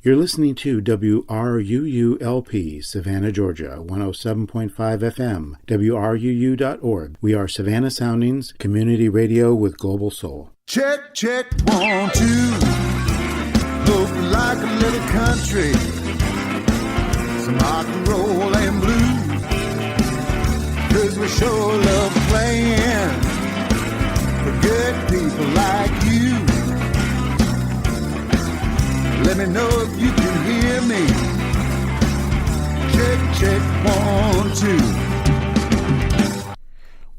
You're listening to WRUU-LP, Savannah, Georgia, 107.5 FM, WRUU.org. We are Savannah Soundings, community radio with global soul. Check, check, 1, 2. Look like a little country. Some rock and roll and blues. 'Cause we sure love playing for good people like you. Let me know if you can hear me. Check, check, 1, 2.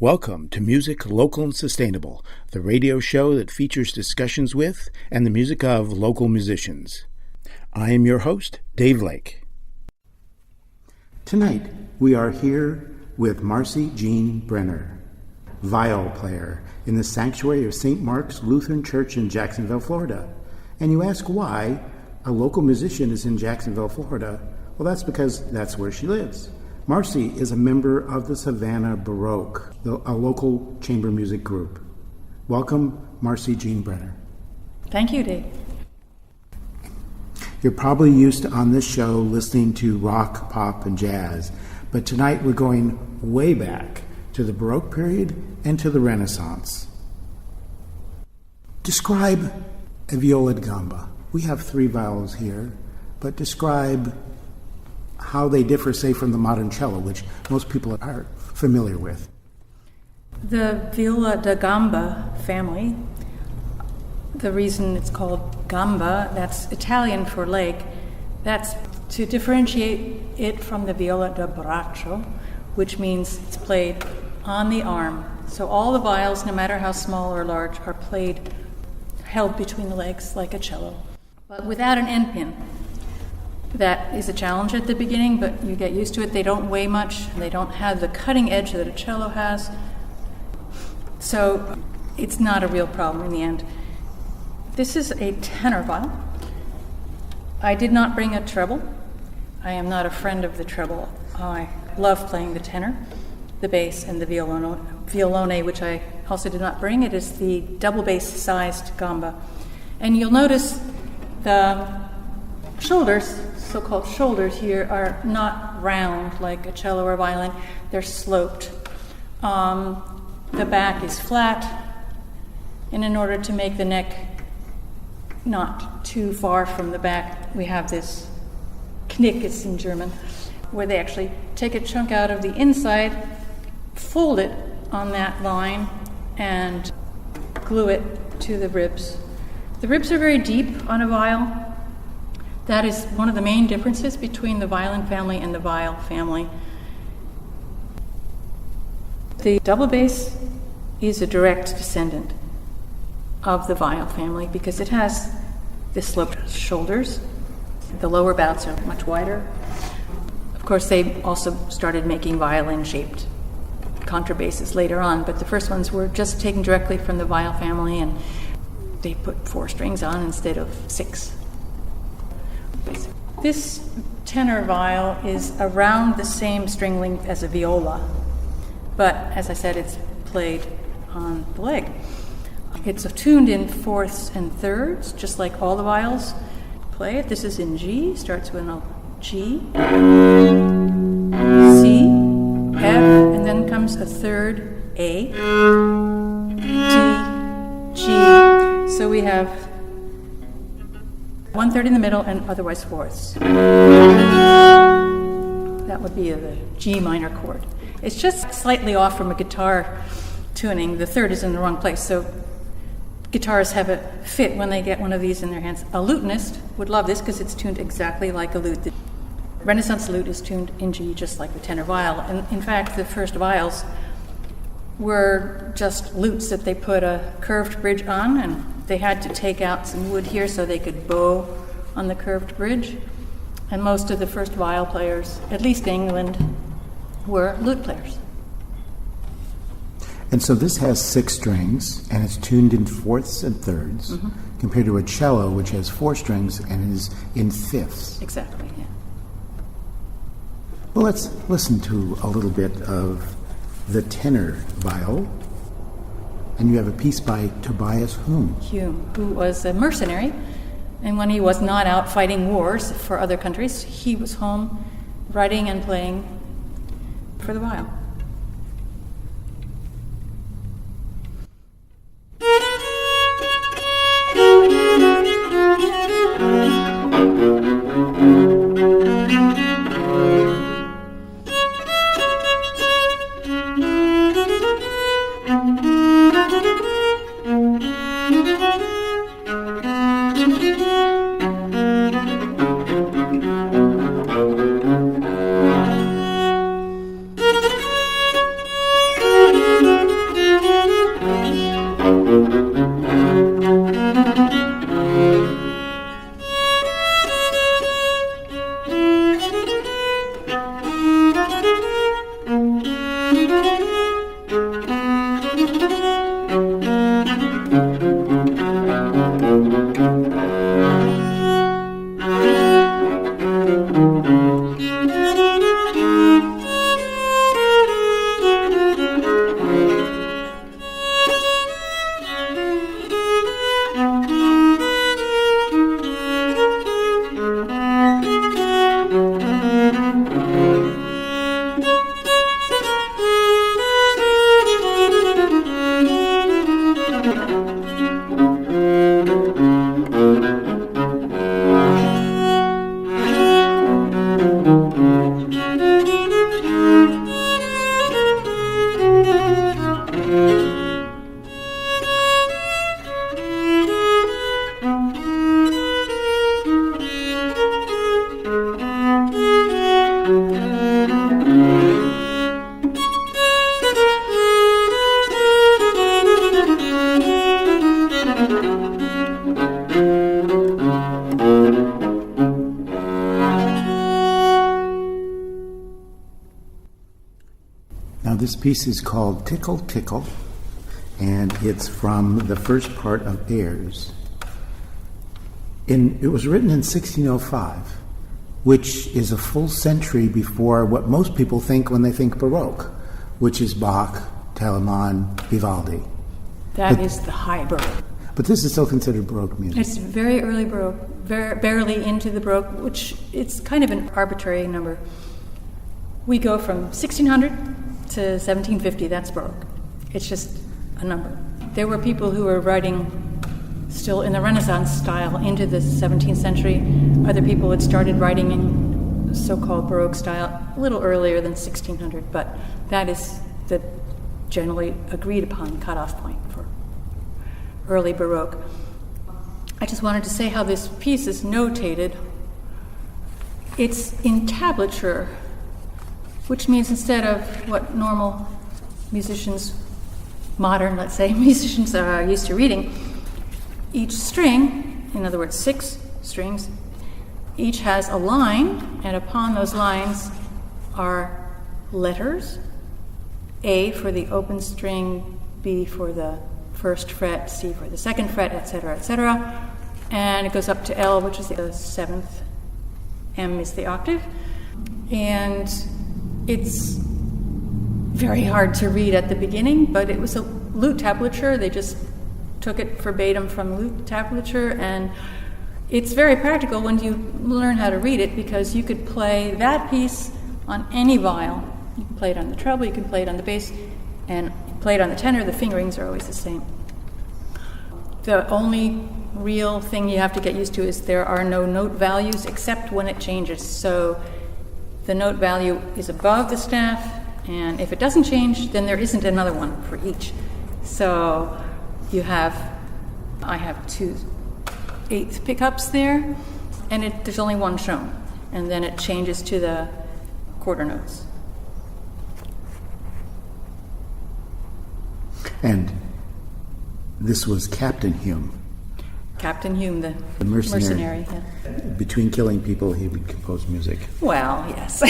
Welcome to Music Local and Sustainable, the radio show that features discussions with and the music of local musicians. I am your host, Dave Lake. Tonight, we are here with Marci Jean Brenner, viol player in the sanctuary of St. Mark's Lutheran Church in Jacksonville, Florida. And you ask why a local musician is in Jacksonville, Florida. Well, that's because that's where she lives. Marci is a member of the Savannah Baroque, a local chamber music group. Welcome, Marci Jean Brenner. Thank you, Dave. You're probably used to, on this show, listening to rock, pop, and jazz, but tonight we're going way back to the Baroque period and to the Renaissance. Describe a Viola da Gamba. We have 3 viols here, but describe how they differ, say, from the modern cello, which most people are familiar with. The Viola da Gamba family, the reason it's called gamba, that's Italian for leg, that's to differentiate it from the viola da braccio, which means it's played on the arm. So all the viols, no matter how small or large, are played held between the legs like a cello, but without an end pin. That is a challenge at the beginning, but you get used to it. They don't weigh much, and they don't have the cutting edge that a cello has. So it's not a real problem in the end. This is a tenor viol. I did not bring a treble. I am not a friend of the treble. I love playing the tenor, the bass, and the violone, which I also did not bring. It is the double bass-sized gamba. And you'll notice the shoulders, so-called shoulders here, are not round like a cello or violin. They're sloped. The back is flat, and in order to make the neck not too far from the back, we have this Knick, it's in German, where they actually take a chunk out of the inside, fold it on that line, and glue it to the ribs. The ribs are very deep on a viol. That is one of the main differences between the violin family and the viol family. The double bass is a direct descendant of the viol family because it has the sloped shoulders. The lower bouts are much wider. Of course, they also started making violin-shaped contrabasses later on, but the first ones were just taken directly from the viol family, and they put 4 strings on instead of 6. This tenor viol is around the same string length as a viola, but as I said, it's played on the leg. It's tuned in fourths and thirds, just like all the viols play it. This is in G, starts with a G, C, F, and then comes a third A, D, G. So we have 1/3 in the middle and otherwise fourths. That would be the G minor chord. It's just slightly off from a guitar tuning. The third is in the wrong place, so guitarists have a fit when they get one of these in their hands. A lutenist would love this because it's tuned exactly like a lute. The Renaissance lute is tuned in G just like the tenor viol. And in fact, the first viols were just lutes that they put a curved bridge on, and they had to take out some wood here so they could bow on the curved bridge. And most of the first viol players, at least in England, were lute players. And so this has 6 strings, and it's tuned in fourths and thirds, compared to a cello, which has 4 strings and is in fifths. Exactly, yeah. Well, let's listen to a little bit of the tenor viol. And you have a piece by Tobias Hume. Hume, who was a mercenary And when he was not out fighting wars for other countries, he was home writing and playing for the viol. Now this piece is called Tickle Tickle, and it's from the first part of Airs. It was written in 1605, which is a full century before what most people think when they think Baroque, which is Bach, Telemann, Vivaldi. That is the high Baroque. But this is still considered Baroque music. It's very early Baroque, barely into the Baroque, which it's kind of an arbitrary number. We go from 1600 to 1750, that's Baroque. It's just a number. There were people who were writing still in the Renaissance style into the 17th century. Other people had started writing in so-called Baroque style a little earlier than 1600, but that is the generally agreed upon cutoff point for early Baroque. I just wanted to say how this piece is notated. It's in tablature, which means instead of what normal musicians, modern, let's say, musicians are used to reading, each string, in other words, 6 strings, each has a line, and upon those lines are letters, A for the open string, B for the first fret, C for the second fret, etc., etc., and it goes up to L, which is the 7th, M is the octave, and it's very hard to read at the beginning, but it was a lute tablature. They just took it verbatim from lute tablature, and it's very practical when you learn how to read it, because you could play that piece on any viol. You can play it on the treble, you can play it on the bass, and play it on the tenor. The fingerings are always the same. The only real thing you have to get used to is there are no note values except when it changes. So the note value is above the staff, and if it doesn't change, then there isn't another one for each. So I have 2 8th pickups there, and there's only one shown, and then it changes to the quarter notes. And this was Captain Hume. Captain Hume, the mercenary. Yeah. Between killing people, he would compose music. Well, yes.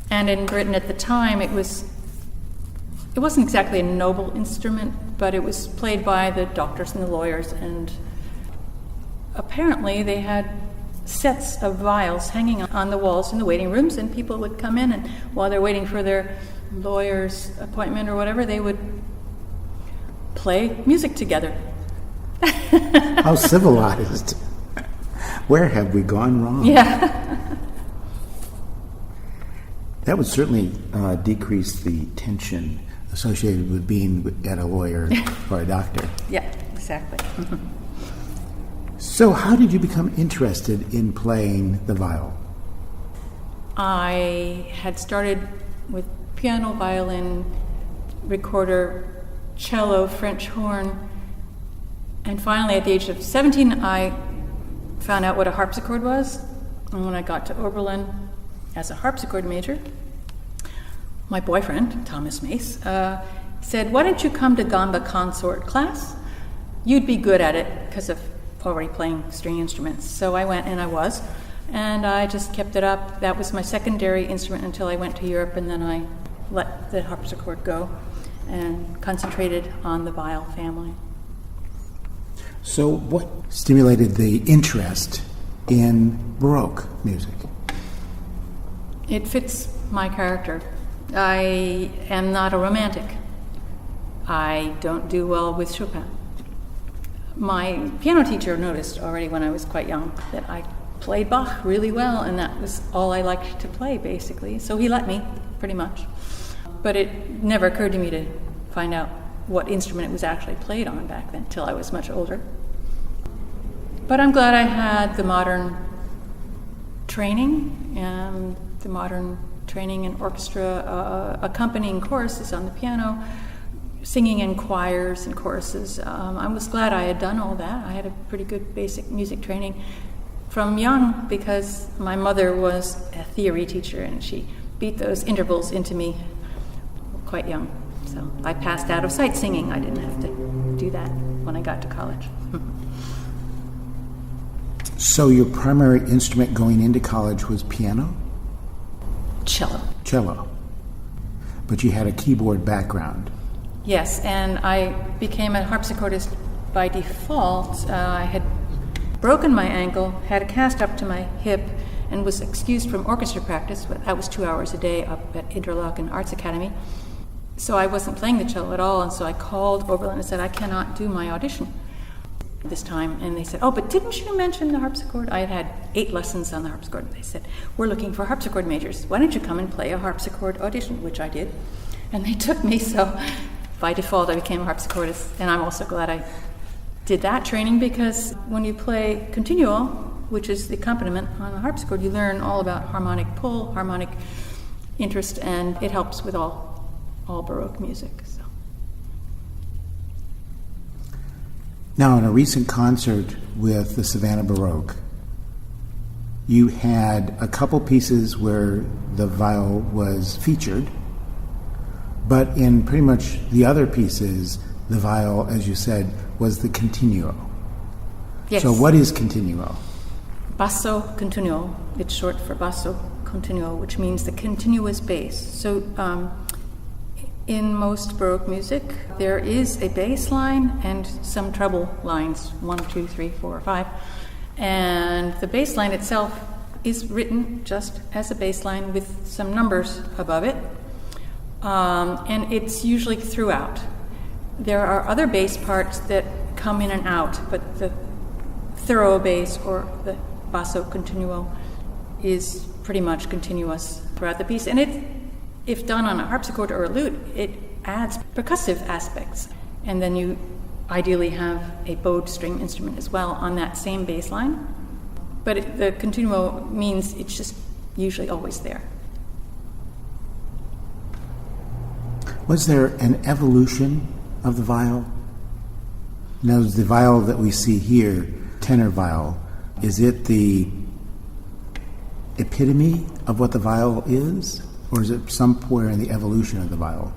And in Britain at the time, it wasn't exactly a noble instrument, but it was played by the doctors and the lawyers, and apparently they had sets of viols hanging on the walls in the waiting rooms, and people would come in, and while they're waiting for their lawyer's appointment or whatever, they would play music together. How civilized. Where have we gone wrong? Yeah. That would certainly decrease the tension associated with being at a lawyer or a doctor. Yeah, exactly. So how did you become interested in playing the viol? I had started with piano, violin, recorder, cello, French horn, and finally at the age of 17 I found out what a harpsichord was. And when I got to Oberlin as a harpsichord major, my boyfriend, Thomas Mace, said, "Why don't you come to Gamba consort class? You'd be good at it because of already playing string instruments." So I went, and I was, and I just kept it up. That was my secondary instrument until I went to Europe, and then I let the harpsichord go and concentrated on the viol family. So what stimulated the interest in Baroque music? It fits my character. I am not a romantic. I don't do well with Chopin. My piano teacher noticed already when I was quite young that I played Bach really well, and that was all I liked to play, basically. So he let me, pretty much. But it never occurred to me to find out what instrument it was actually played on back then, till I was much older. But I'm glad I had the modern training, and the modern training in orchestra, accompanying choruses on the piano, singing in choirs and choruses. I was glad I had done all that. I had a pretty good basic music training from young because my mother was a theory teacher and she beat those intervals into me quite young. So I passed out of sight singing. I didn't have to do that when I got to college. So your primary instrument going into college was piano? Cello. Cello. But you had a keyboard background. Yes, and I became a harpsichordist by default. I had broken my ankle, had a cast up to my hip, and was excused from orchestra practice, but that was 2 hours a day up at Interlaken Arts Academy. So I wasn't playing the cello at all, and so I called Oberlin and said, "I cannot do my audition this time." And they said, "Oh, but didn't you mention the harpsichord?" I had had 8 lessons on the harpsichord. They said, "We're looking for harpsichord majors. Why don't you come and play a harpsichord audition?" Which I did. And they took me, so by default I became a harpsichordist. And I'm also glad I did that training because when you play continuo, which is the accompaniment on a harpsichord, you learn all about harmonic pull, harmonic interest, and it helps with all Baroque music. So. Now, in a recent concert with the Savannah Baroque, you had a couple pieces where the viol was featured, but in pretty much the other pieces, the viol, as you said, was the continuo. Yes. So what is continuo? Basso continuo. It's short for basso continuo, which means the continuous bass. So in most Baroque music, there is a bass line and some treble lines, 1, 2, 3, 4, 5. And the bass line itself is written just as a bass line with some numbers above it. And it's usually throughout. There are other bass parts that come in and out, but the thorough bass or the basso continuo is pretty much continuous throughout the piece. And it, if done on a harpsichord or a lute, it adds percussive aspects. And then you ideally have a bowed string instrument as well on that same bass line. But the continuo means it's just usually always there. Was there an evolution of the viol? Now, the viol that we see here, tenor viol, is it the epitome of what the viol is? Or is it somewhere in the evolution of the viol?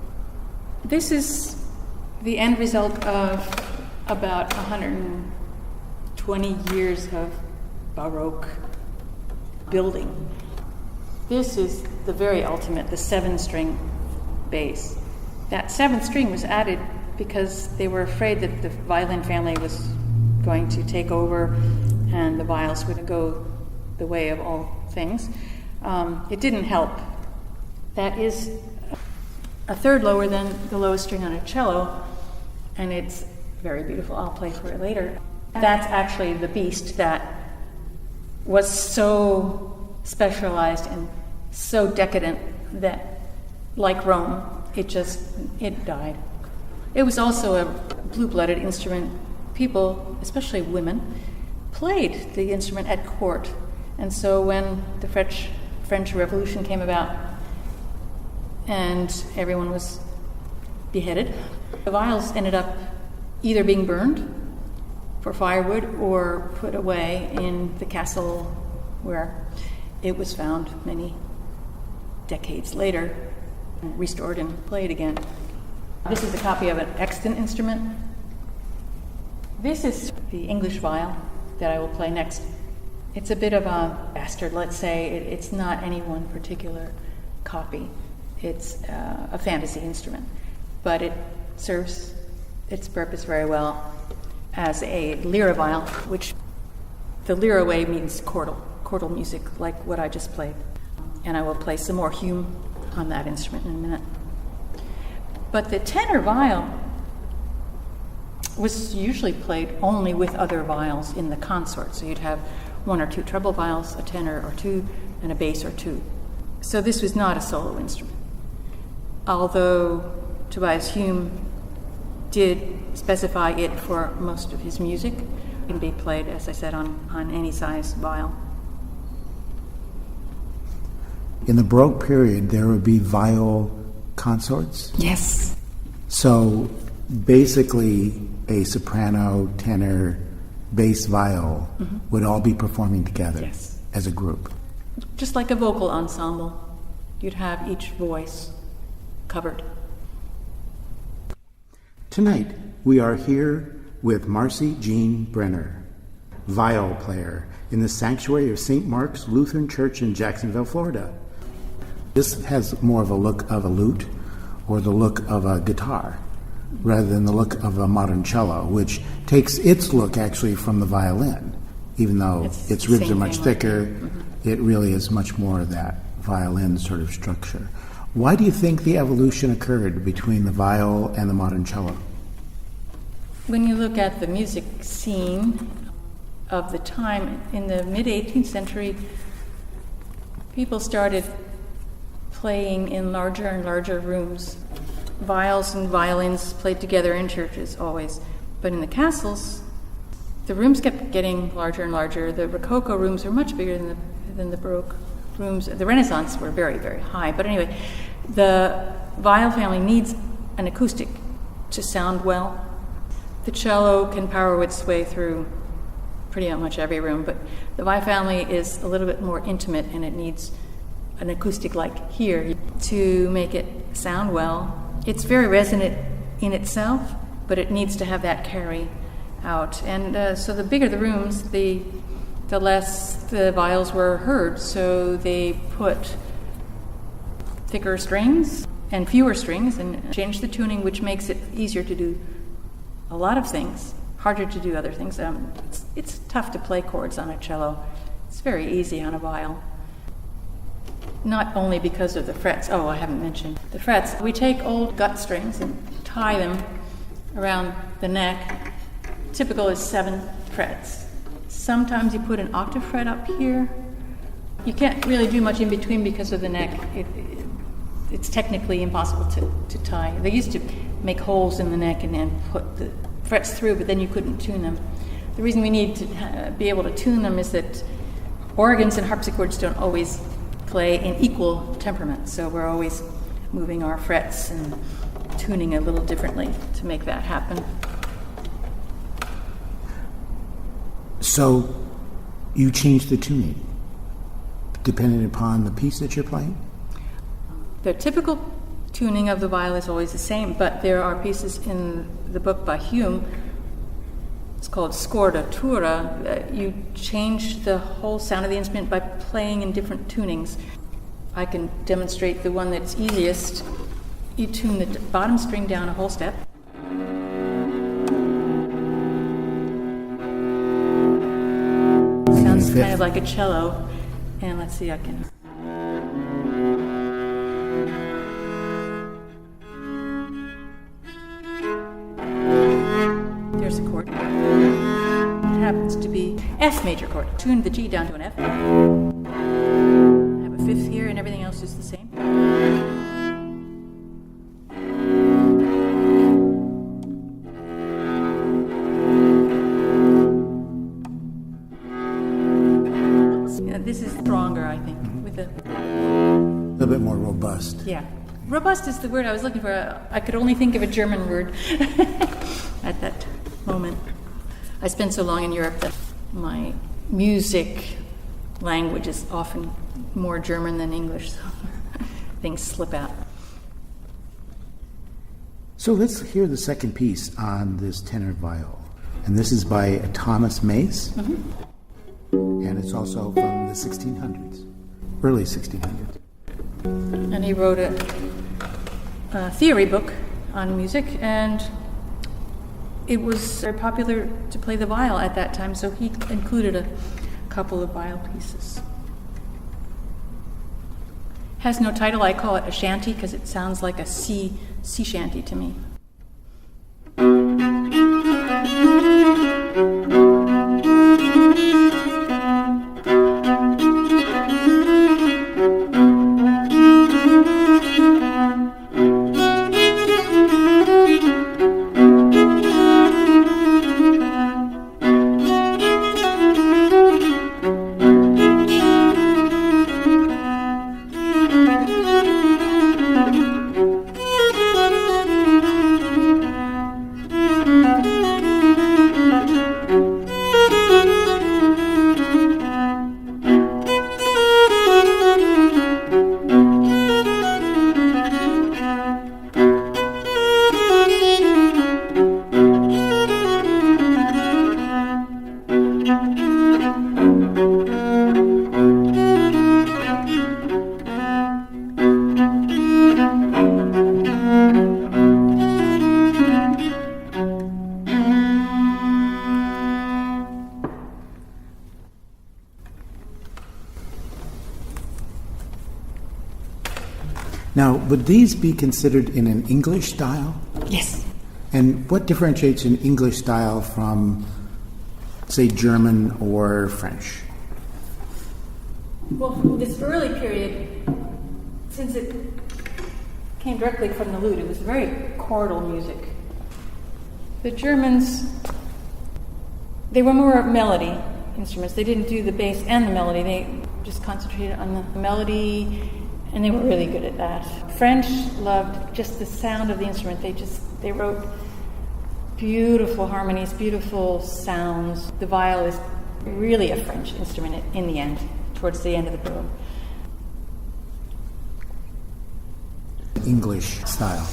This is the end result of about 120 years of Baroque building. This is the very ultimate, the 7-string bass. That 7th string was added because they were afraid that the violin family was going to take over and the viols would go the way of all things. It didn't help. That is a third lower than the lowest string on a cello, and it's very beautiful. I'll play for it later. That's actually the beast that was so specialized and so decadent that, like Rome, it died. It was also a blue-blooded instrument. People, especially women, played the instrument at court. And so when the French Revolution came about and everyone was beheaded, the viols ended up either being burned for firewood or put away in the castle where it was found many decades later, and restored and played again. This is a copy of an extant instrument. This is the English viol that I will play next. It's a bit of a bastard, let's say. It's not any one particular copy. It's a fantasy instrument, but it serves its purpose very well as a lyra viol, which the lyra way means chordal music, like what I just played. And I will play some more Hume on that instrument in a minute. But the tenor viol was usually played only with other viols in the consort. So you'd have one or two treble viols, a tenor or two, and a bass or two. So this was not a solo instrument. Although Tobias Hume did specify it for most of his music, it can be played, as I said, on any size viol. In the Baroque period, there would be viol consorts? Yes. So basically, a soprano, tenor, bass, viol would all be performing together as a group. Just like a vocal ensemble, you'd have each voice covered. Tonight, we are here with Marci Jean Brenner, viol player in the sanctuary of St. Mark's Lutheran Church in Jacksonville, Florida. This has more of a look of a lute or the look of a guitar rather than the look of a modern cello, which takes its look actually from the violin. Even though its ribs are much thicker, it really is much more of that violin sort of structure. Why do you think the evolution occurred between the viol and the modern cello? When you look at the music scene of the time, in the mid-18th century, people started playing in larger and larger rooms. Viols and violins played together in churches always, but in the castles, the rooms kept getting larger and larger. The Rococo rooms were much bigger than the Baroque rooms. The Renaissance were very, very high. But anyway, the viol family needs an acoustic to sound well. The cello can power its way through pretty much every room, but the viol family is a little bit more intimate, and it needs an acoustic like here to make it sound well. It's very resonant in itself, but it needs to have that carry out. And so the bigger the rooms, the less the viols were heard. So they put thicker strings and fewer strings and changed the tuning, which makes it easier to do a lot of things, harder to do other things. It's tough to play chords on a cello. It's very easy on a viol. Not only because of the frets. Oh, I haven't mentioned the frets. We take old gut strings and tie them around the neck. Typical is 7 frets. Sometimes you put an octave fret up here. You can't really do much in between because of the neck. It's technically impossible to tie. They used to make holes in the neck and then put the frets through, but then you couldn't tune them. The reason we need to be able to tune them is that organs and harpsichords don't always play in equal temperament, so we're always moving our frets and tuning a little differently to make that happen. So you change the tuning depending upon the piece that you're playing? The typical tuning of the viol is always the same, but there are pieces in the book by Hume, it's called scordatura. You change the whole sound of the instrument by playing in different tunings. I can demonstrate the one that's easiest. You tune the bottom string down a whole step. Sounds kind of like a cello. And let's see, I can... there's a chord. It happens to be F major chord. Tune the G down to an F. I have a fifth here, and everything else is the same. This is stronger, I think, with a little bit more robust. Yeah. Robust is the word I was looking for. I could only think of a German word at that moment. I spent so long in Europe that my music language is often more German than English, so things slip out. So let's hear the second piece on this tenor viol. And this is by Thomas Mace. Mm-hmm. And it's also from the 1600s, early 1600s. And he wrote a theory book on music, and it was very popular to play the viol at that time, so he included a couple of viol pieces. Has no title. I call it a shanty because it sounds like a sea shanty to me. Now, would these be considered in an English style? Yes. And what differentiates an English style from, say, German or French? Well, from this early period, since it came directly from the lute, it was very chordal music. The Germans, they were more melody instruments. They didn't do the bass and the melody. They just concentrated on the melody, and they were really good at that. French loved just the sound of the instrument. They wrote beautiful harmonies, beautiful sounds. The viol is really a French instrument in the end, towards the end of the book. English style.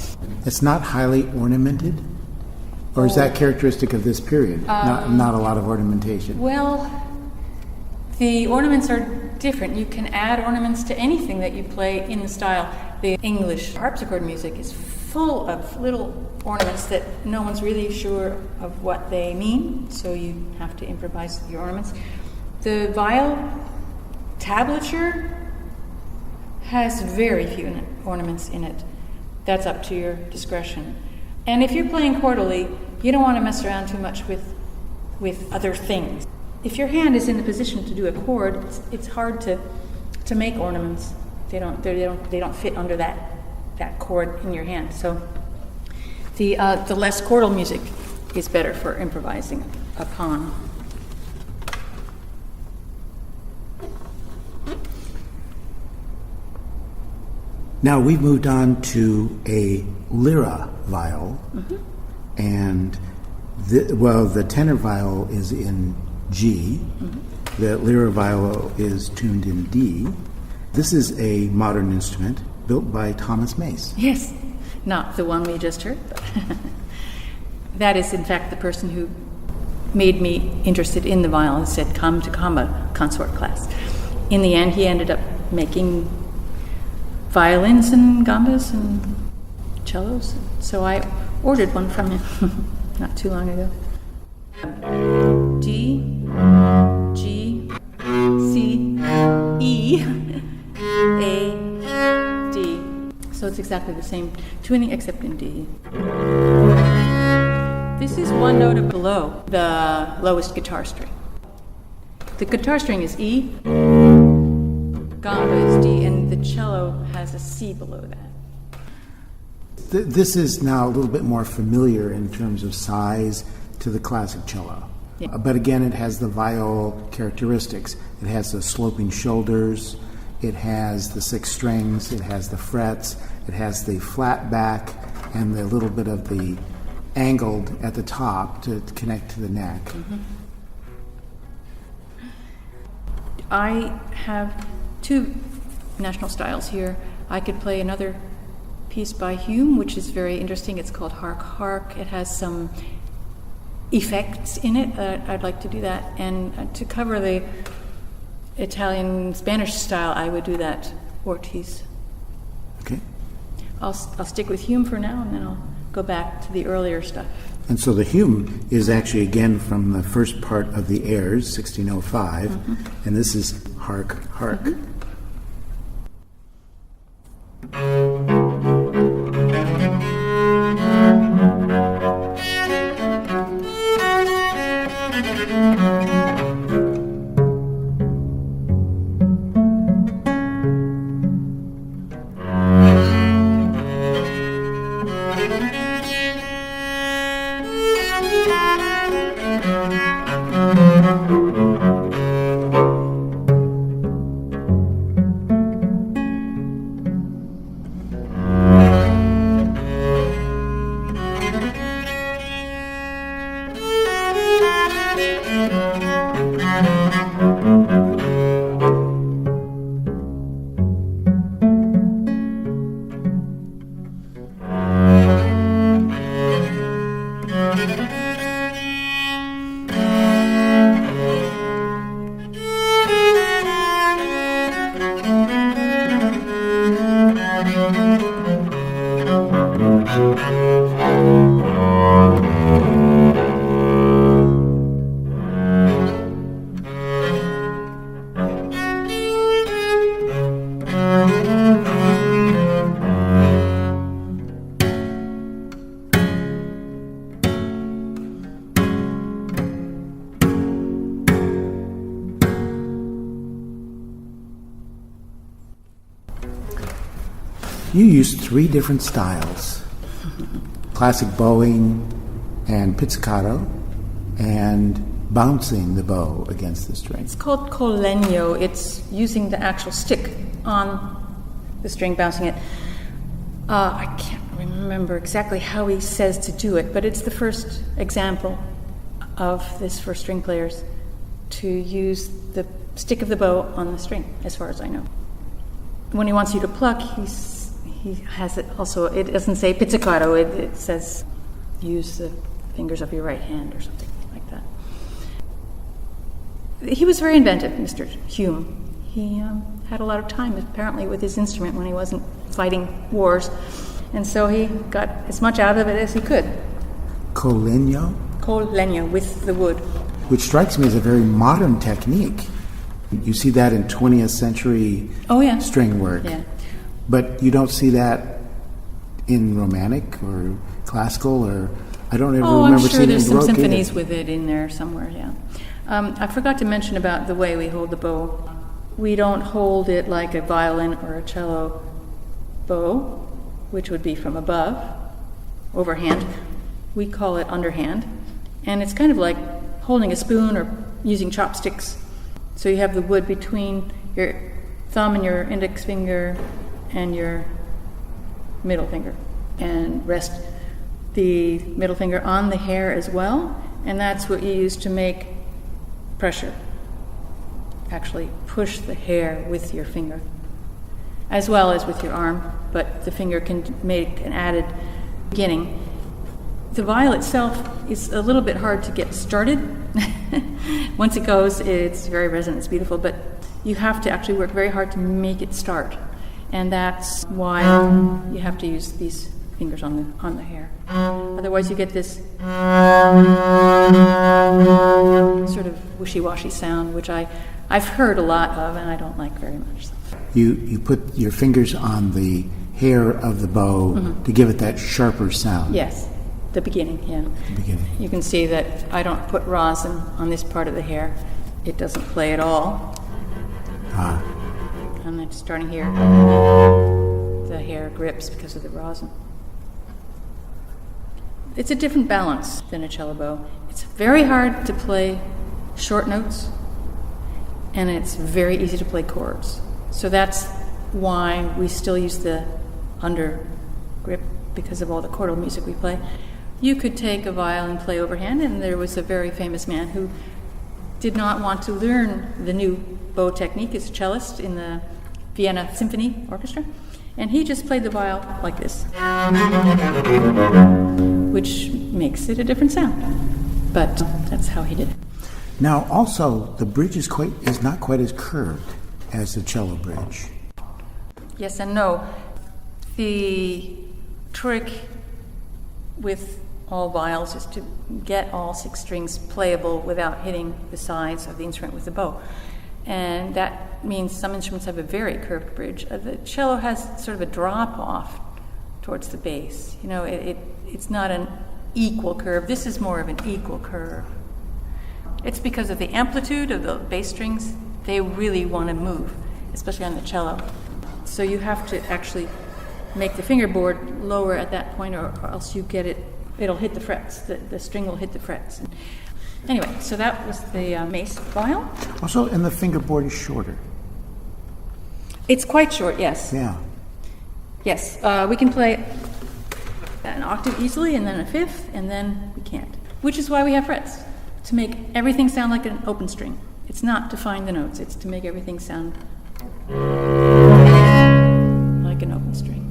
It's not highly ornamented? Or is that characteristic of this period? Not a lot of ornamentation? Well, the ornaments are different. You can add ornaments to anything that you play in the style. The English harpsichord music is full of little ornaments that no one's really sure of what they mean, so you have to improvise your ornaments. The viol tablature has very few ornaments in it. That's up to your discretion. And if you're playing chordally, you don't want to mess around too much with other things. If your hand is in the position to do a chord, it's hard to make ornaments. They don't fit under that chord in your hand. So the less chordal music is better for improvising upon. Now we've moved on to a lyra viol, and the tenor viol is in G. The lyra viol is tuned in D. This is a modern instrument built by Thomas Mace. Yes, not the one we just heard, but that is in fact the person who made me interested in the viol and said, come to Gamba consort class. In the end, he ended up making violins and gambas and cellos, so I ordered one from him not too long ago. D, G, C, E, A, D. So it's exactly the same tuning except in D. This is one note below the lowest guitar string. The guitar string is E, gamba is D, and the cello has a C below that. This is now a little bit more familiar in terms of size to the classic cello. Yeah. But again, it has the viol characteristics. It has the sloping shoulders, it has the 6 strings, it has the frets, it has the flat back, and the little bit of the angled at the top to connect to the neck. Mm-hmm. I have 2 national styles here. I could play another piece by Hume, which is very interesting. It's called Hark Hark. It has some effects in it. I'd like to do that. And to cover the Italian Spanish style, I would do that Ortiz. Okay. I'll stick with Hume for now, and then I'll go back to the earlier stuff. And so the Hume is actually again from the first part of the airs, 1605, and this is Hark Hark. You use 3 different styles: classic bowing and pizzicato, and bouncing the bow against the string. It's called colegno. It's using the actual stick on the string, bouncing it. I can't remember exactly how he says to do it, but it's the first example of this for string players to use the stick of the bow on the string, as far as I know. When he wants you to pluck, he has it also, it doesn't say pizzicato, it says use the fingers of your right hand or something like that. He was very inventive, Mr. Hume. He had a lot of time, apparently, with his instrument when he wasn't fighting wars, and so he got as much out of it as he could. Colegno? Colegno, with the wood. Which strikes me as a very modern technique. You see that in 20th century string work. Yeah. But you don't see that in Romantic or classical, or I don't ever remember I'm sure seeing it in there's some Baroque symphonies either. with it in there somewhere, yeah. I forgot to mention about the way we hold the bow. We don't hold it like a violin or a cello bow, which would be from above, overhand. We call it underhand. And it's kind of like holding a spoon or using chopsticks. So you have the wood between your thumb and your index finger and your middle finger, and rest the middle finger on the hair as well, and that's what you use to make pressure. Actually push the hair with your finger, as well as with your arm, but the finger can make an added beginning. The viol itself is a little bit hard to get started. Once it goes, it's very resonant, it's beautiful, but you have to actually work very hard to make it start. And that's why you have to use these fingers on the hair. Otherwise you get this sort of wishy-washy sound, which I've heard a lot of and I don't like very much. You put your fingers on the hair of the bow to give it that sharper sound. Yes. The beginning, yeah. The beginning. You can see that I don't put rosin on this part of the hair. It doesn't play at all. Ah. And then starting here, the hair grips because of the rosin. It's a different balance than a cello bow. It's very hard to play short notes, and it's very easy to play chords. So that's why we still use the under grip, because of all the chordal music we play. You could take a viol and play overhand, and there was a very famous man who did not want to learn the new bow technique as a cellist in the Vienna Symphony Orchestra, and he just played the viol like this, which makes it a different sound. But that's how he did it. Now, also, the bridge is not quite as curved as the cello bridge. Yes and no. The trick with all viols is to get all 6 strings playable without hitting the sides of the instrument with the bow. And that means some instruments have a very curved bridge. The cello has sort of a drop off towards the bass. You know, it's not an equal curve. This is more of an equal curve. It's because of the amplitude of the bass strings. They really want to move, especially on the cello. So you have to actually make the fingerboard lower at that point, or else you get it'll hit the frets. The string will hit the frets. Anyway, so that was the mace viol. Also, and the fingerboard is shorter. It's quite short, yes. Yeah. Yes, we can play an octave easily, and then a fifth, and then we can't. Which is why we have frets, to make everything sound like an open string. It's not to find the notes, it's to make everything sound like an open string.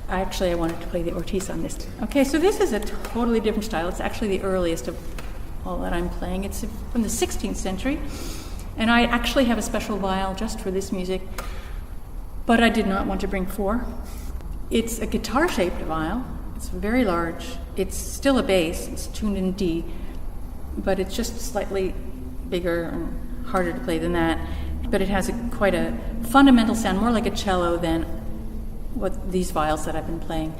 I wanted to play the Ortiz on this. Okay, so this is a totally different style. It's actually the earliest of all that I'm playing. It's from the 16th century, and I actually have a special viol just for this music, but I did not want to bring 4. It's a guitar-shaped viol. It's very large. It's still a bass. It's tuned in D, but it's just slightly bigger and harder to play than that. But it has quite a fundamental sound, more like a cello than what these viols that I've been playing.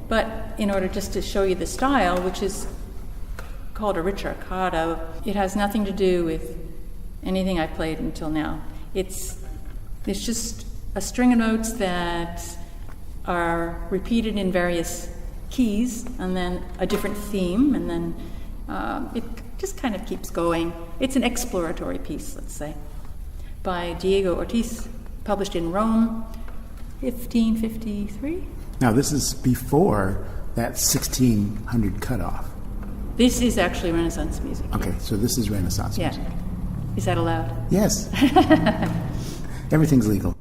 But in order just to show you the style, which is called a ricercato, it has nothing to do with anything I've played until now. It's just a string of notes that are repeated in various keys, and then a different theme, and then it just kind of keeps going. It's an exploratory piece, let's say, by Diego Ortiz, published in Rome, 1553. Now, this is before that 1600 cutoff. This is actually Renaissance music. Okay, so this is Renaissance music. Is that allowed? Yes. Everything's legal.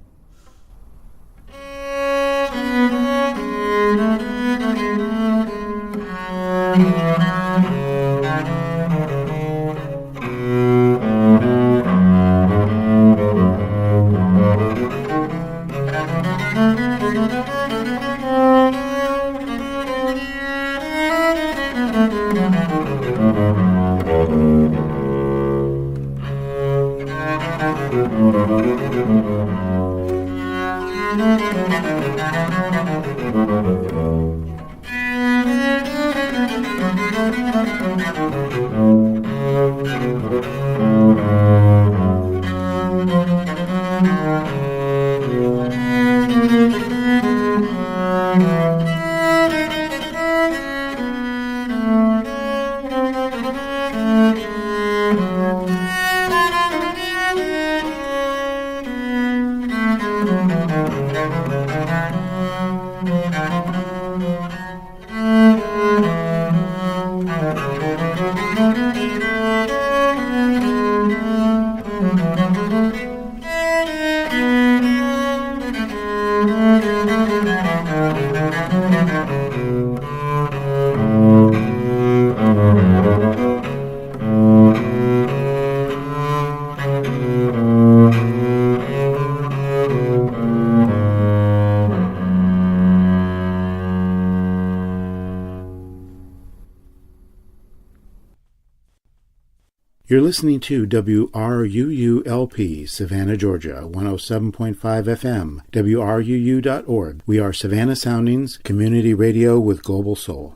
You're listening to WRUULP, Savannah, Georgia, 107.5 FM, WRUU.org. We are Savannah Soundings, community radio with global soul.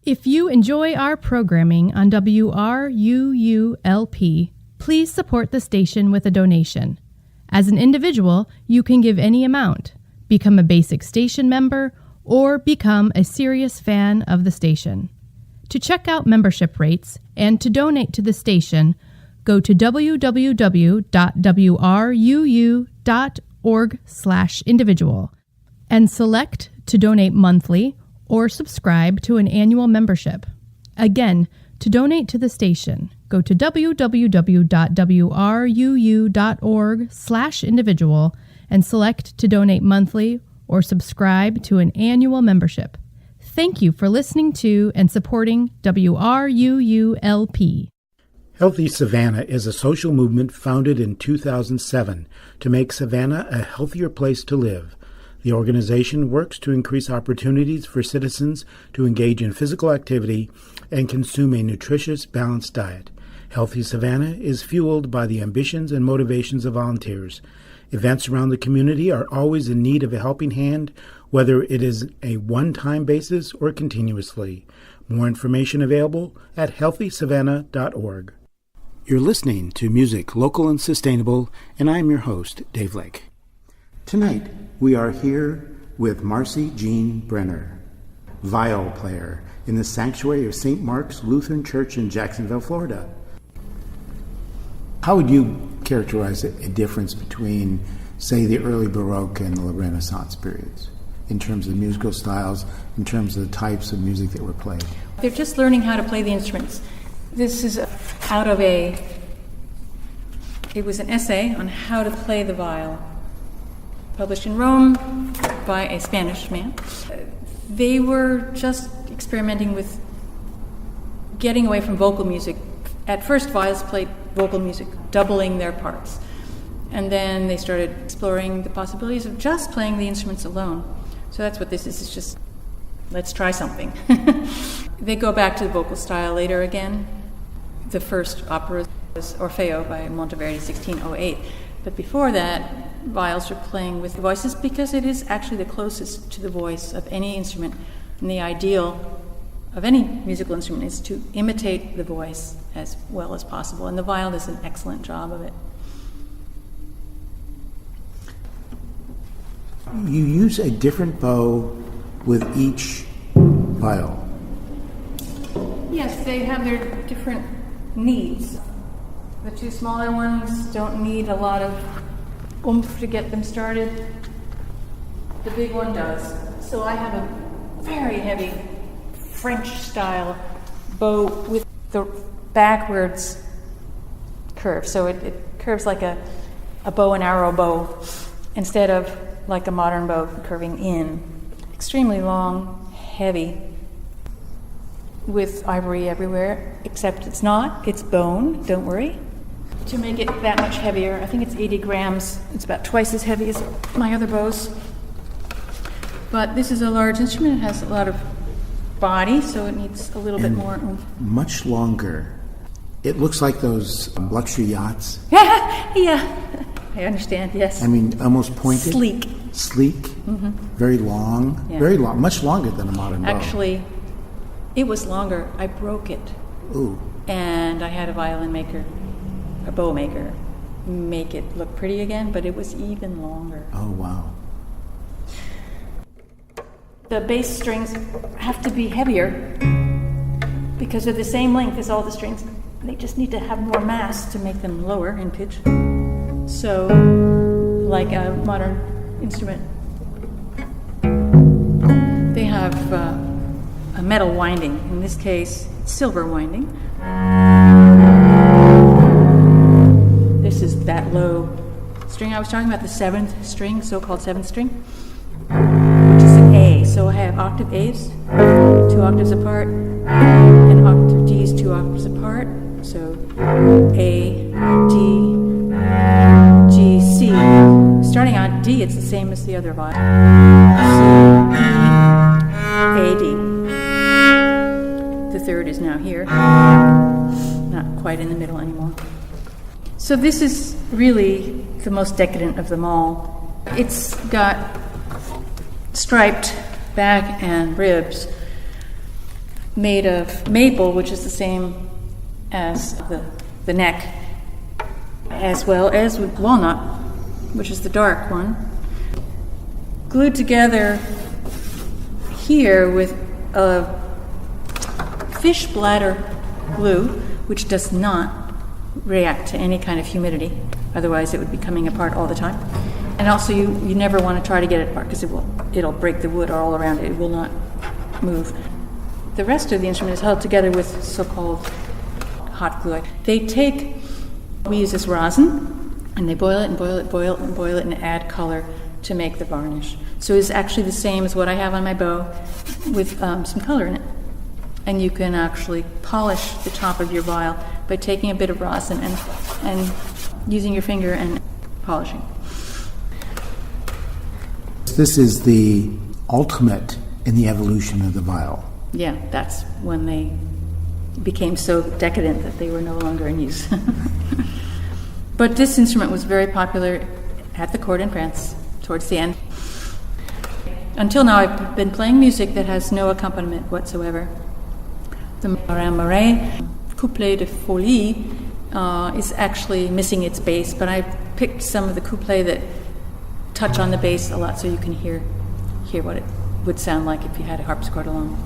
If you enjoy our programming on WRUULP, please support the station with a donation. As an individual, you can give any amount, become a basic station member, or become a serious fan of the station. To check out membership rates and to donate to the station, go to www.wruu.org/individual and select to donate monthly or subscribe to an annual membership. Again, to donate to the station, go to www.wruu.org/individual and select to donate monthly or subscribe to an annual membership. Thank you for listening to and supporting WRUULP. Healthy Savannah is a social movement founded in 2007 to make Savannah a healthier place to live. The organization works to increase opportunities for citizens to engage in physical activity and consume a nutritious, balanced diet. Healthy Savannah is fueled by the ambitions and motivations of volunteers. Events around the community are always in need of a helping hand, whether it is a one-time basis or continuously. More information available at healthysavannah.org. You're listening to Music Local and Sustainable, and I'm your host, Dave Lake. Tonight, we are here with Marci Jean Brenner, viol player in the sanctuary of St. Mark's Lutheran Church in Jacksonville, Florida. How would you characterize a difference between, say, the early Baroque and the Renaissance periods in terms of musical styles, in terms of the types of music that were played? They're just learning how to play the instruments. This is it was an essay on how to play the viol, published in Rome by a Spanish man. They were just experimenting with getting away from vocal music. At first, viols played vocal music, doubling their parts. And then they started exploring the possibilities of just playing the instruments alone. So that's what this is. It's just, let's try something. They go back to the vocal style later again. The first opera was Orfeo by Monteverdi, 1608. But before that, viols are playing with voices because it is actually the closest to the voice of any instrument. And the ideal of any musical instrument is to imitate the voice as well as possible. And the viol does an excellent job of it. You use a different bow with each viol. Yes, they have their different needs. The two smaller ones don't need a lot of oomph to get them started. The big one does. So I have a very heavy French-style bow with the backwards curve. So it curves like a bow and arrow bow instead of like a modern bow curving in. Extremely long, heavy, with ivory everywhere, except it's not. It's bone, don't worry. To make it that much heavier, I think it's 80 grams. It's about twice as heavy as my other bows. But this is a large instrument. It has a lot of body, so it needs a little bit more oomph. Much longer. It looks like those luxury yachts. Yeah, I understand, yes. I mean, almost pointed. Sleek. Mm-hmm. Very long. Yeah. Very long. Much longer than a modern bow. Actually, it was longer. I broke it. Ooh. And I had a violin maker, a bow maker, make it look pretty again, but it was even longer. Oh, wow. The bass strings have to be heavier because they're the same length as all the strings. They just need to have more mass to make them lower in pitch. So, like a modern instrument, they have a metal winding. In this case, silver winding. This is that low string I was talking about, the seventh string, so-called seventh string, which is an A. So I have octave A's, 2 octaves apart, and octave D's 2 octaves apart. So A, D, G, C. Starting on D, it's the same as the other viol. C, A, D. The third is now here, not quite in the middle anymore. So this is really the most decadent of them all. It's got striped back and ribs made of maple, which is the same as the neck, as well as with walnut, which is the dark one, glued together here with a fish bladder glue, which does not react to any kind of humidity. Otherwise, it would be coming apart all the time. And also, you never want to try to get it apart because it'll break the wood all around it. It will not move. The rest of the instrument is held together with so-called hot glue. We use this rosin, and they boil it and boil it, boil it and boil it, and add color to make the varnish. So it's actually the same as what I have on my bow with some color in it. And you can actually polish the top of your vial by taking a bit of rosin and using your finger and polishing. This is the ultimate in the evolution of the viol. Yeah, that's when they became so decadent that they were no longer in use. But this instrument was very popular at the court in France towards the end. Until now, I've been playing music that has no accompaniment whatsoever. The Marais couplet de folie is actually missing its bass, but I picked some of the couplets that touch on the bass a lot so you can hear what it would sound like if you had a harpsichord along.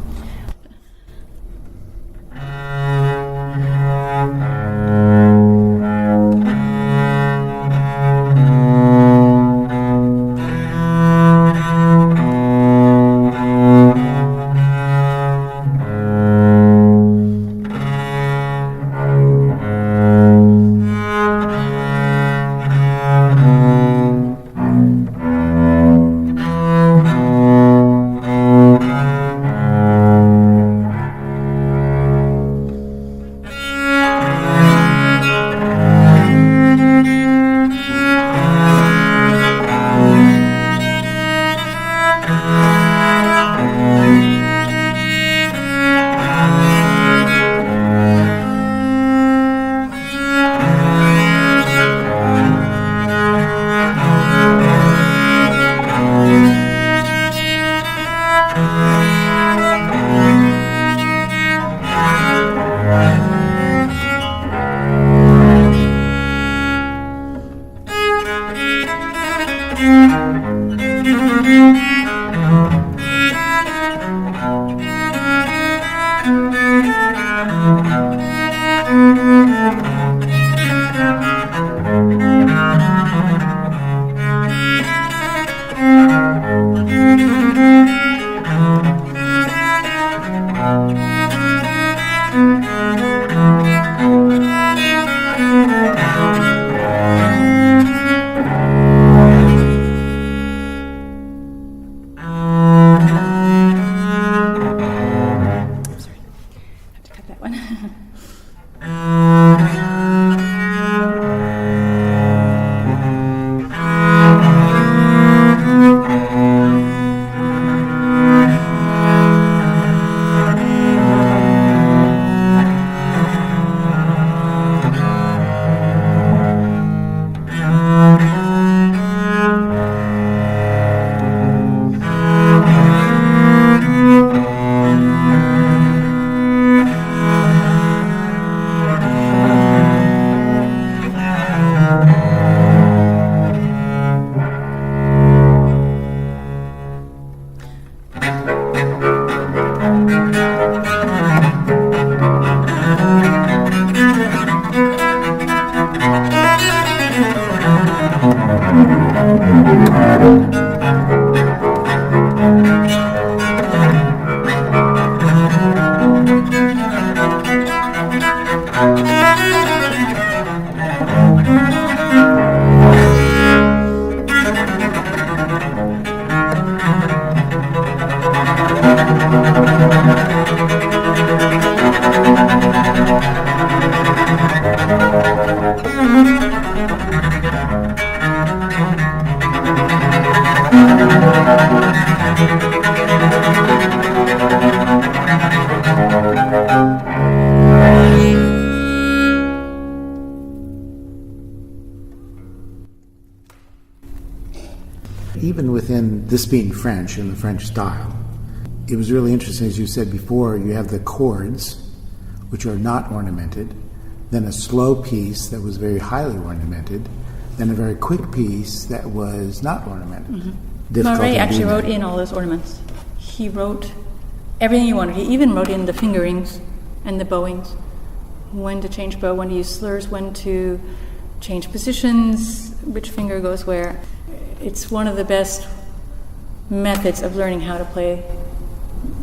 Even within this being French and the French style, it was really interesting, as you said before, you have the chords, which are not ornamented, then a slow piece that was very highly ornamented, then a very quick piece that was not ornamented. Mm-hmm. Murray actually wrote in all those ornaments. He wrote everything he wanted. He even wrote in the fingerings and the bowings, when to change bow, when to use slurs, when to change positions, which finger goes where. It's one of the best methods of learning how to play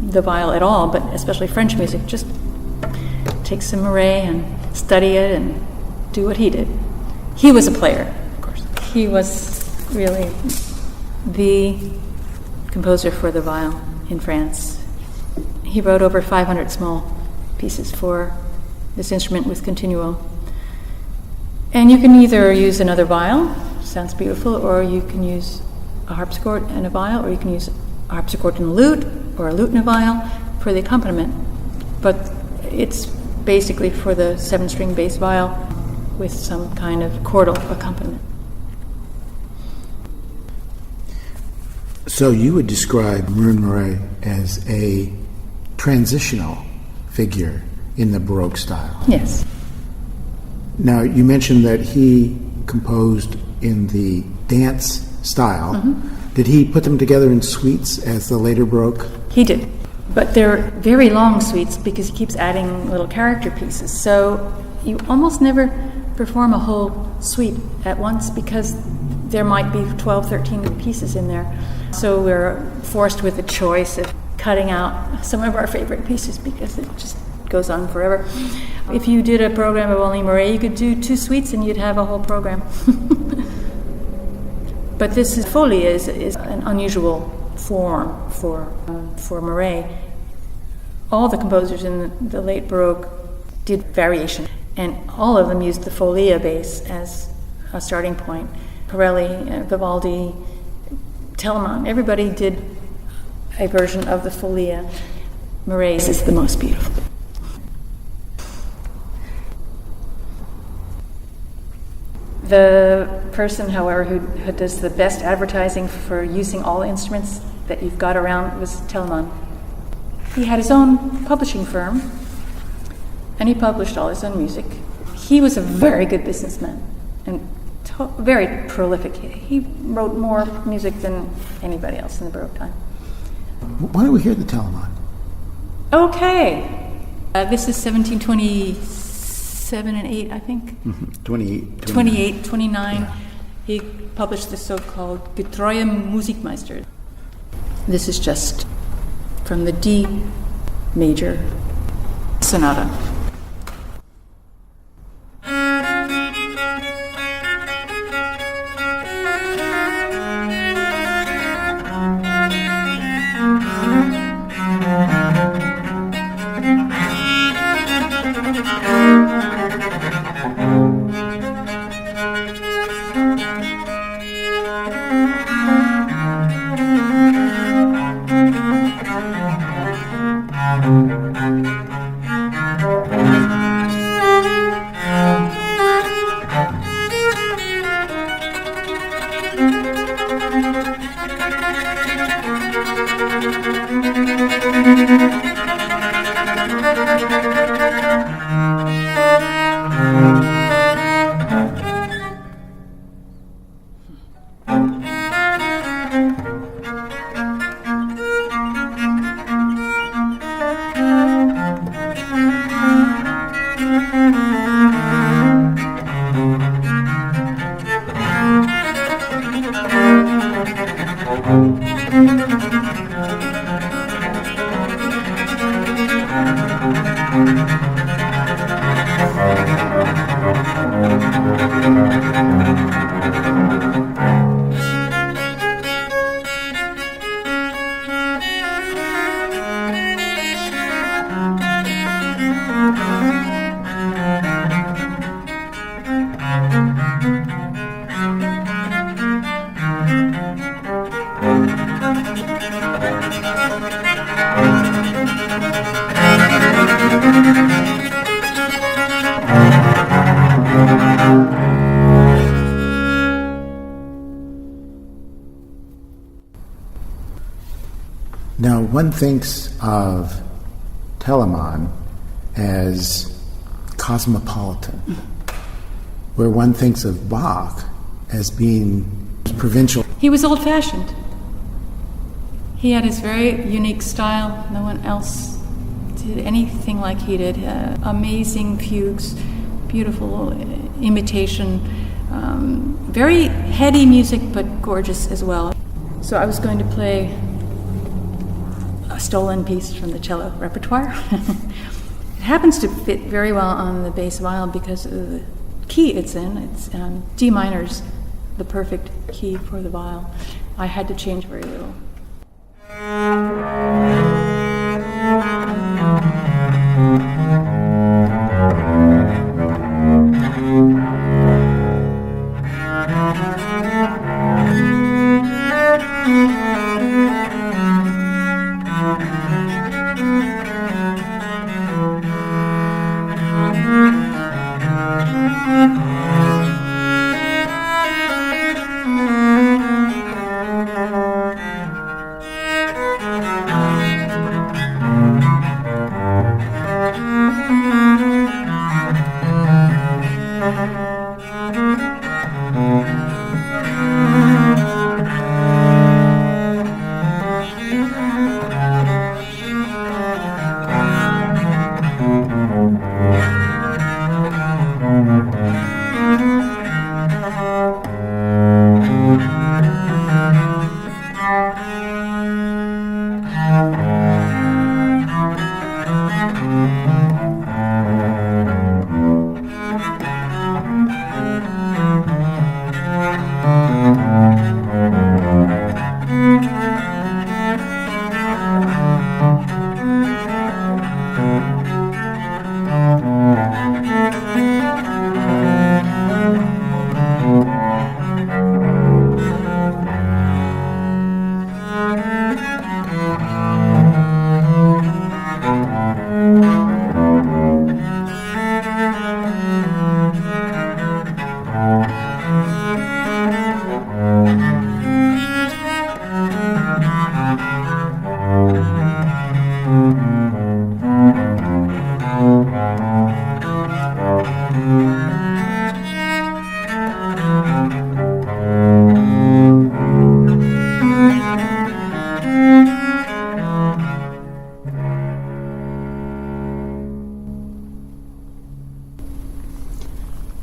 the viol at all, but especially French music. Just take some Murray and study it and do what he did. He was a player, of course. He was really the composer for the viol in France. He wrote over 500 small pieces for this instrument with continuo. And you can either use another viol, sounds beautiful, or you can use a harpsichord and a viol, or you can use a harpsichord and a lute, or a lute and a viol for the accompaniment. But it's basically for the 7-string bass viol with some kind of chordal accompaniment. So you would describe Murray as a transitional figure in the Baroque style. Yes. Now, you mentioned that he composed in the dance style. Mm-hmm. Did he put them together in suites as the later Baroque? He did. But they're very long suites because he keeps adding little character pieces. So you almost never perform a whole suite at once because there might be 12, 13 pieces in there. So we're forced with the choice of cutting out some of our favorite pieces because it just goes on forever. If you did a program of only Murray, you could do 2 suites and you'd have a whole program. But this Folie is an unusual form for Murray. All the composers in the late Baroque did variation, and all of them used the Folia bass as a starting point. Corelli, Vivaldi, Telemann, everybody did a version of the Folia. Murray's is the most beautiful. The person, however, who does the best advertising for using all instruments that you've got around was Telemann. He had his own publishing firm, and he published all his own music. He was a very good businessman and very prolific. He wrote more music than anybody else in the Baroque time. Why don't we hear the Telemann? Okay. This is 1727 and 8, I think. Mm-hmm. 28. 28, 29. Yeah. He published the so-called Getreue Musikmeister. This is just from the D major sonata. Now, one thinks of Telemann as cosmopolitan, where one thinks of Bach as being provincial. He was old-fashioned. He had his very unique style. No one else did anything like he did. Amazing fugues, beautiful imitation, very heady music, but gorgeous as well. So I was going to play a stolen piece from the cello repertoire. It happens to fit very well on the bass viol because of the key it's in. It's D minor's the perfect key for the viol. I had to change very little.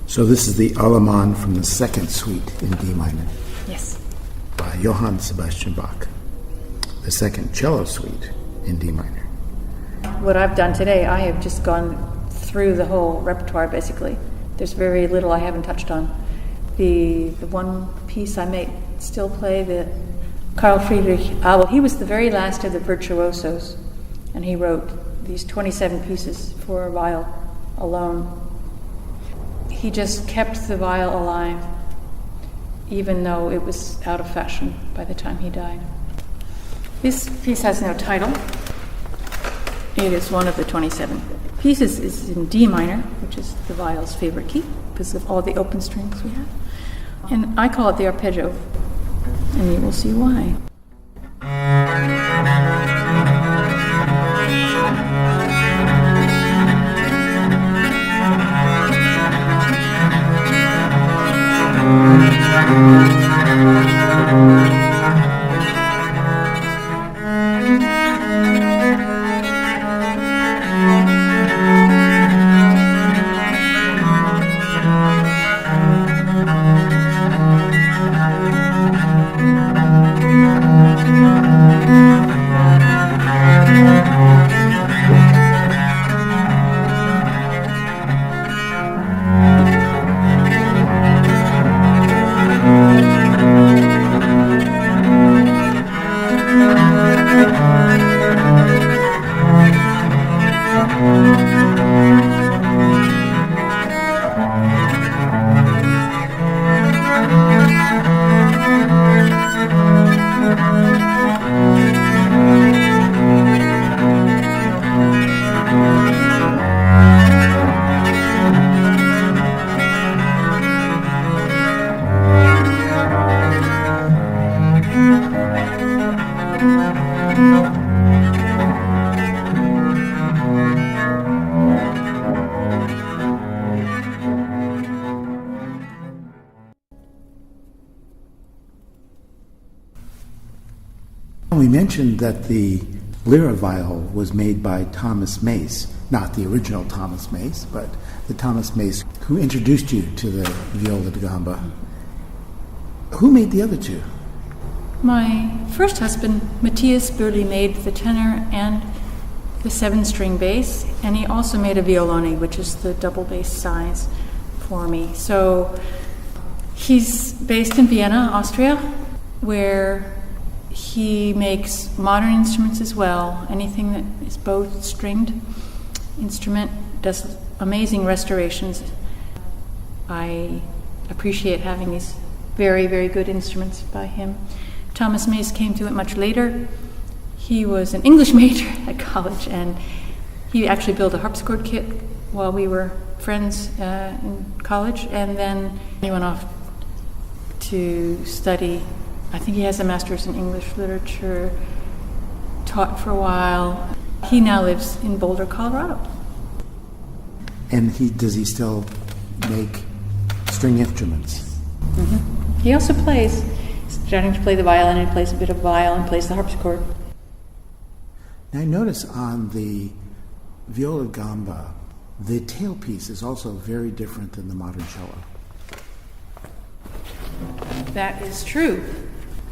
So this is the Allemande from the second suite in D minor Yes. by Johann Sebastian Bach, the second cello suite in D minor. What I've done today, I have just gone through the whole repertoire, basically. There's very little I haven't touched on. The one piece I may still play, the Carl Friedrich Abel, he was the very last of the virtuosos, and he wrote these 27 pieces for viol alone. He just kept the viol alive, even though it was out of fashion by the time he died. This piece has no title. It is one of the 27 pieces. Is in D minor, which is the viol's favorite key because of all the open strings we have. And I call it the arpeggio, and you will see why. We mentioned that the lyra viol was made by Thomas Mace, not the original Thomas Mace, but the Thomas Mace who introduced you to the viola da gamba. Who made the other two? My first husband, Matthias Burley, made the tenor and the 7-string bass, and he also made a violone, which is the double bass size, for me. So he's based in Vienna, Austria, where he makes modern instruments as well. Anything that is both stringed instrument, does amazing restorations. I appreciate having these very, very good instruments by him. Thomas Mace came to it much later. He was an English major at college, and he actually built a harpsichord kit while we were friends in college, and then he went off to study. I think he has a master's in English literature, taught for a while. He now lives in Boulder, Colorado. And does he still make string instruments? Mm-hmm. He also plays. He's starting to play the violin, and he plays a bit of violin, and plays the harpsichord. Now I notice on the viola da gamba, the tailpiece is also very different than the modern cello. That is true.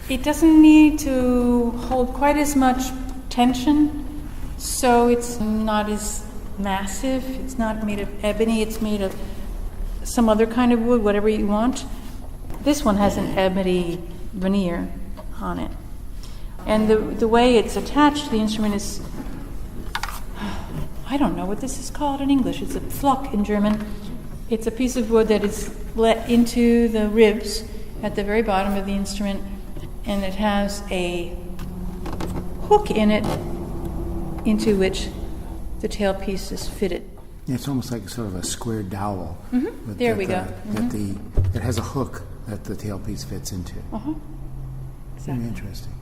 It doesn't need to hold quite as much tension, so it's not as massive. It's not made of ebony, it's made of some other kind of wood, whatever you want. This one has an ebony veneer on it. And the way it's attached to the instrument is, I don't know what this is called in English. It's a Flock in German. It's a piece of wood that is let into the ribs at the very bottom of the instrument, and it has a hook in it into which the tailpiece is fitted. Yeah, it's almost like sort of a square dowel. Mm-hmm. There we go. It has a hook that the tailpiece fits into. Uh-huh. Exactly. Very interesting.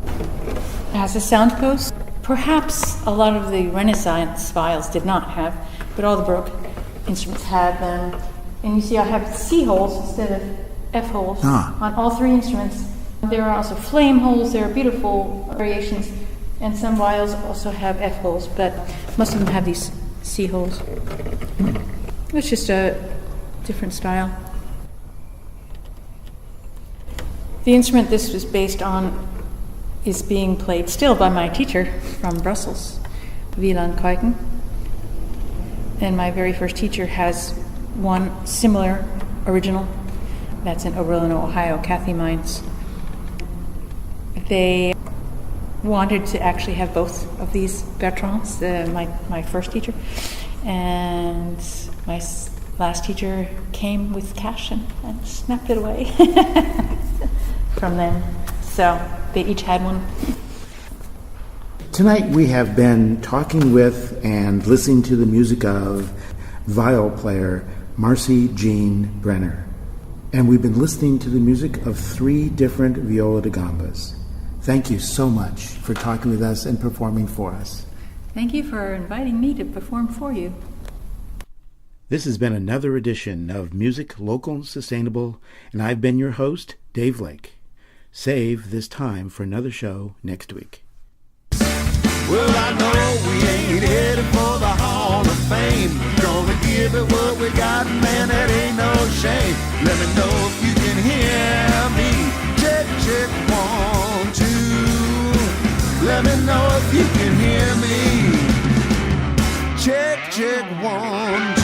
It has a sound post. Perhaps a lot of the Renaissance viols did not have, but all the Baroque instruments had them. And you see I have C holes instead of F holes on all three instruments. There are also flame holes. There are beautiful variations. And some viols also have F holes, but most of them have these C holes. It's just a different style. The instrument this was based on is being played still by my teacher from Brussels, Wieland Kuijken. And my very first teacher has one similar original that's in Orilino, Ohio, Kathy Mines. They wanted to actually have both of these Bertrands, my first teacher, and my last teacher came with cash and snapped it away from them. So they each had one. Tonight we have been talking with and listening to the music of viol player Marci Jean Brenner. And we've been listening to the music of 3 different viola da gambas. Thank you so much for talking with us and performing for us. Thank you for inviting me to perform for you. This has been another edition of Music Local and Sustainable, and I've been your host, Dave Lake. Save this time for another show next week. Well, I know we ain't headed for the Hall of Fame. Gonna give it what we got, man, that ain't no shame. Let me know if you can hear me. Check, check, 1, 2. Let me know if you can hear me. Check, check, 1, 2.